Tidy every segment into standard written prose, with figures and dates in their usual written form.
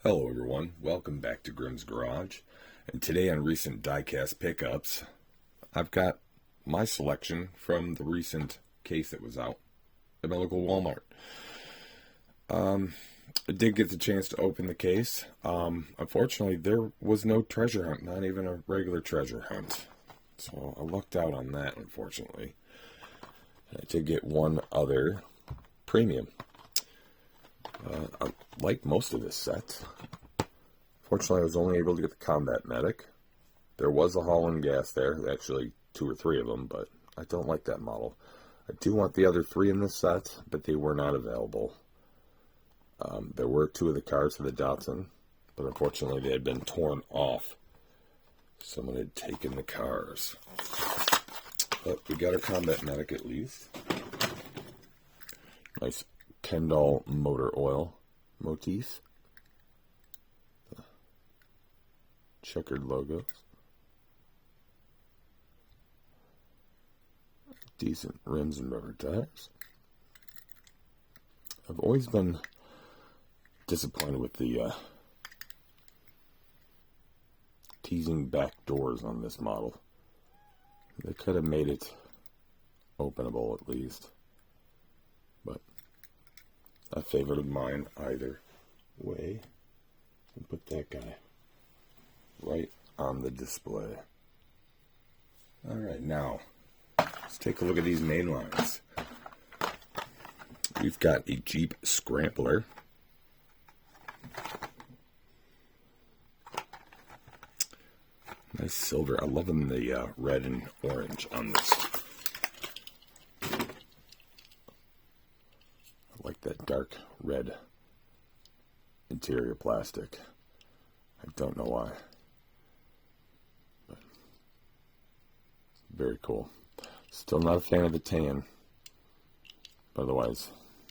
Hello everyone, welcome back to Grimm's Garage, and today on recent Diecast pickups, I've got my selection from the recent case that was out at my local Walmart. I did get the chance to open the case. Unfortunately, there was no treasure hunt, not even a regular treasure hunt, so I lucked out on that, unfortunately. I did get one other premium. I like most of this set. Fortunately, I was only able to get the Combat Medic. There was a Holland gas there, actually 2 or 3 of them, but I don't like that model. I do want the other 3 in this set, but they were not available. There were 2 of the cars for the Datsun, but unfortunately they had been torn off. Someone had taken the cars. But we got a Combat Medic at least. Nice Kendall motor oil motif. The checkered logos. Decent rims and rubber tires. I've always been disappointed with the teasing back doors on this model. They could have made it openable at least. But a favorite of mine either way. And put that guy right on the display. Alright, now let's take a look at these main lines. We've got a Jeep Scrambler. Nice silver. I love them the red and orange on this. I like that dark red interior plastic. I don't know why, but very cool. Still not a fan of the tan, but otherwise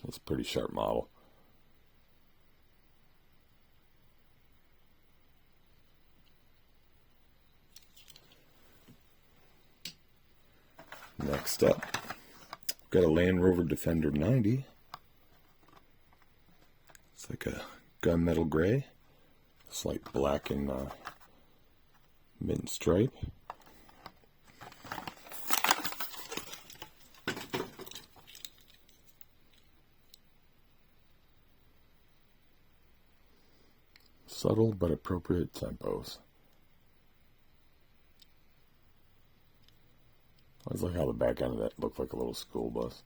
it's a pretty sharp model. Next up, got a Land Rover Defender 90. It's like a gunmetal gray, slight black and mint stripe. Subtle but appropriate tempos. I always like how the back end of that looked like a little school bus.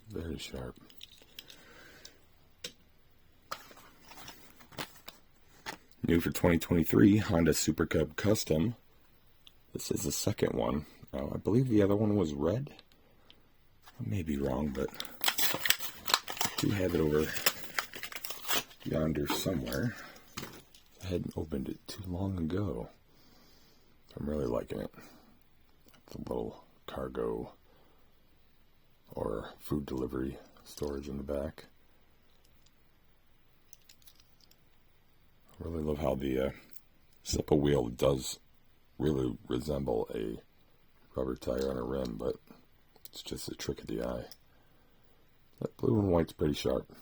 Very sharp. New for 2023, Honda Super Cub Custom. This is the second one. I believe the other one was red. I may be wrong, but I do have it over yonder somewhere. I hadn't opened it too long ago. I'm really liking it. The little cargo or food delivery storage in the back. I really love how the Zippo wheel does really resemble a rubber tire on a rim, but it's just a trick of the eye. That blue and white's pretty sharp.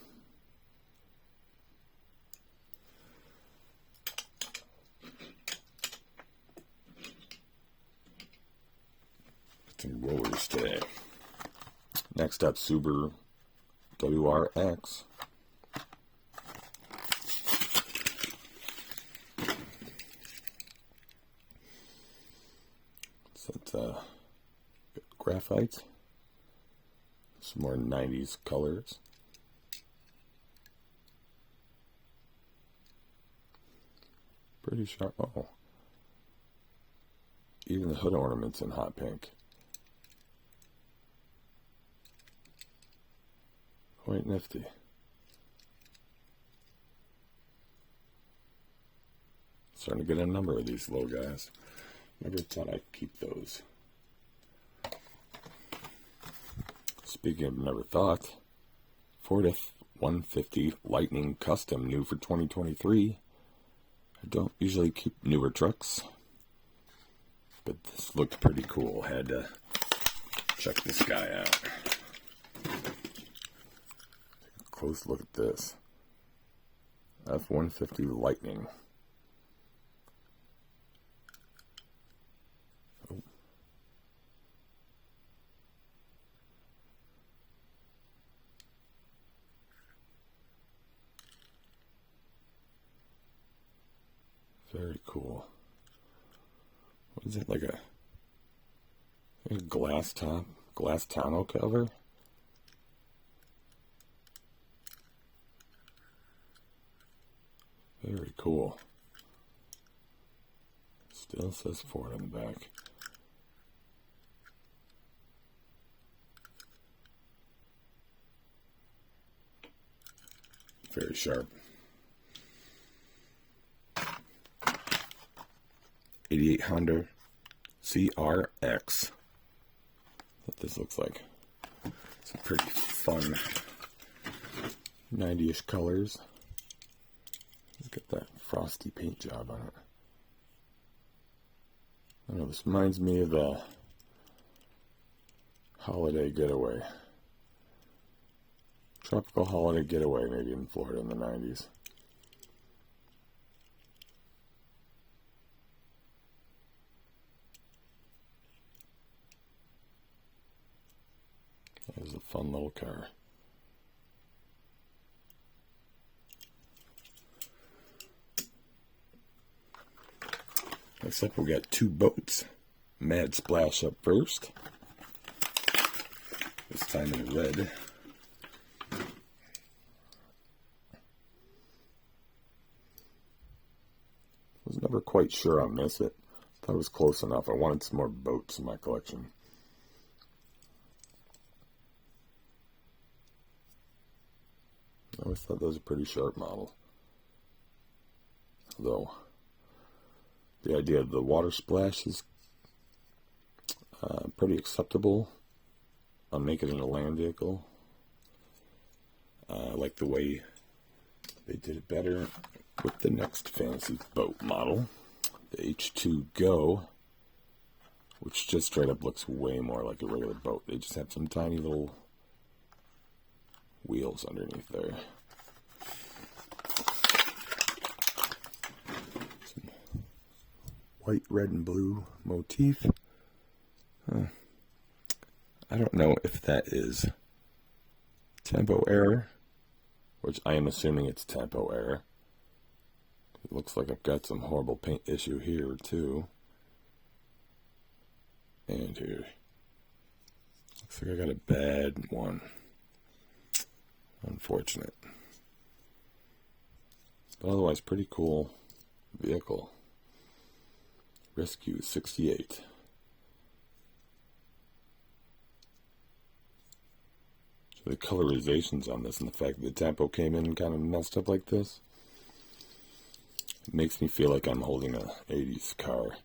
Got some rollers today. Next up, Subaru WRX. So it's graphite. Some more 90s colors. Pretty sharp. Oh. Even the hood ornaments in hot pink. Quite nifty. Starting to get a number of these little guys. Never thought I'd keep those. Speaking of never thought, Ford F150 Lightning Custom, new for 2023. I don't usually keep newer trucks. but this looked pretty cool. Had to check this guy out. Take a close look at this. F-150 Lightning. Oh. Very cool. What is it, like a glass top, glass tonneau cover? Very cool. Still says Ford on the back. Very sharp. 88 Honda CRX. What this looks like. Some pretty fun 90-ish colors. Look at that frosty paint job on it. I don't know, this reminds me of a holiday getaway. Tropical holiday getaway, maybe in Florida in the 90s. That was a fun little car. Next up, we got two boats. Mad Splash up first. This time in red. Was never quite sure on this. I thought it was close enough. I wanted some more boats in my collection. I always thought that was a pretty sharp model. Though the idea of the water splash is pretty acceptable on making it a land vehicle. I like the way they did it better with the next fancy boat model, the H2 Go, which just straight up looks way more like a regular boat. They just have some tiny little wheels underneath there. Some white, red, and blue motif. I don't know if that is tempo error, which I am assuming it's tempo error. It looks like I've got some horrible paint issue here too. And here. Looks like I got a bad one. Unfortunate. But otherwise, pretty cool vehicle. Rescue 68. So the colorizations on this and the fact that the tempo came in and kind of messed up like this, it makes me feel like I'm holding a 80s car.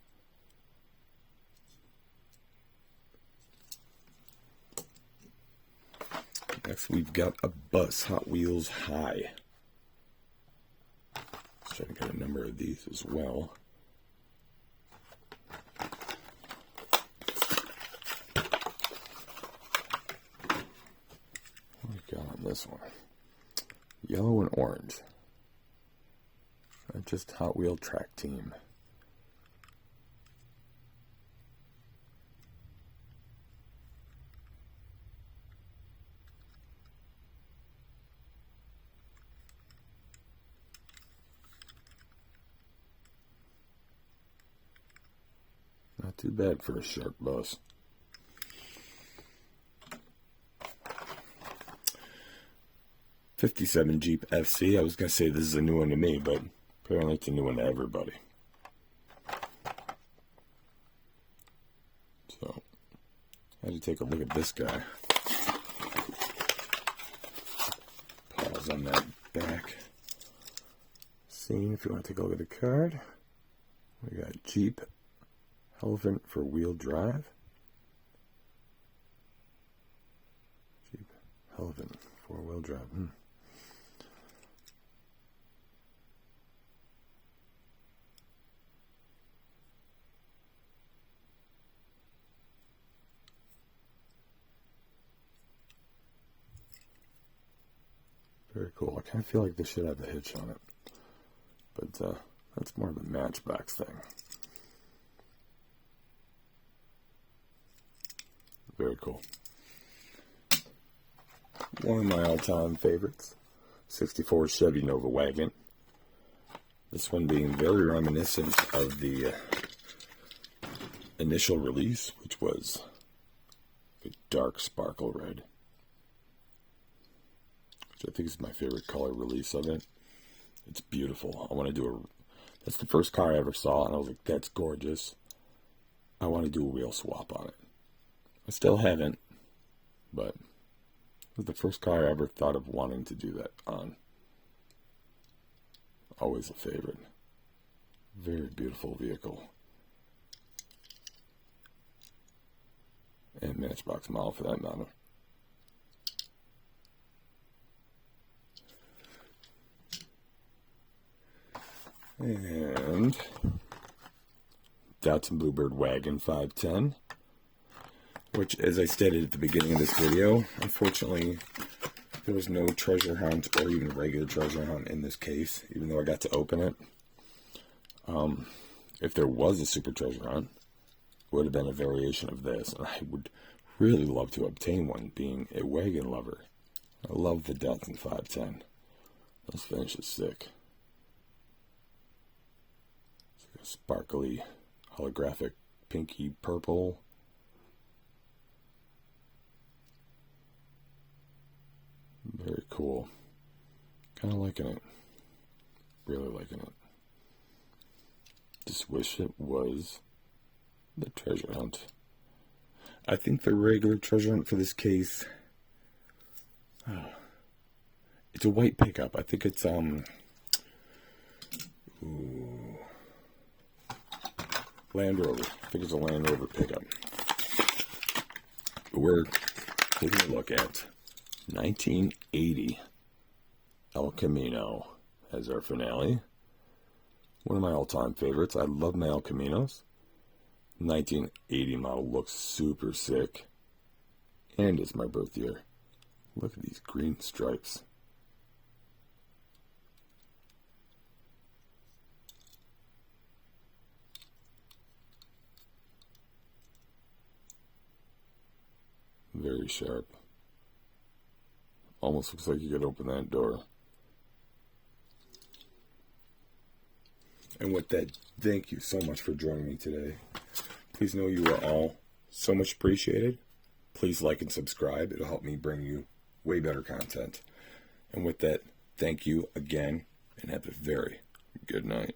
Next, we've got a bus, Hot Wheels High. Let's try to get a number of these as well. What we got on this one? Yellow and orange. Just Hot Wheel Track Team. Not too bad for a sharp bus. '57 Jeep FC. I was going to say this is a new one to me, but apparently it's a new one to everybody. So, I had to take a look at this guy. Pause on that back scene if you want to take a look at the card. We got Jeep Elephant for wheel drive. Jeep Elephant four-wheel drive. Very cool. I kind of feel like this should have a hitch on it. But that's more of a Matchbox thing. Very cool. One of my all-time favorites, 64 Chevy Nova wagon. This one being very reminiscent of the initial release, which was a dark sparkle red, which I think is my favorite color release of it. It's beautiful. I want to do that's the first car I ever saw, and I was like, that's gorgeous. I want to do a wheel swap on it. I still haven't, but it was the first car I ever thought of wanting to do that on. Always a favorite. Very beautiful vehicle. And Matchbox model for that matter. And Datsun Bluebird Wagon 510, which, as I stated at the beginning of this video, unfortunately there was no treasure hunt or even regular treasure hunt in this case, even though I got to open it. If there was a super treasure hunt, it would have been a variation of this, and I would really love to obtain one, being a wagon lover. I love the Datsun 510. This finish is sick. It's like a sparkly, holographic, pinky purple. Very cool. Kind of liking it. Really liking it. Just wish it was the treasure hunt. I think the regular treasure hunt for this case, it's a white pickup. I think it's Land Rover. I think it's a Land Rover pickup. We're taking a look at 1980 El Camino as our finale. One of my all-time favorites. I love my El Caminos. 1980 model looks super sick. And it's my birth year. Look at these green stripes. Very sharp. Almost looks like you could open that door. And with that, thank you so much for joining me today. Please know you are all so much appreciated. Please like and subscribe. It'll help me bring you way better content. And with that, thank you again, and have a very good night.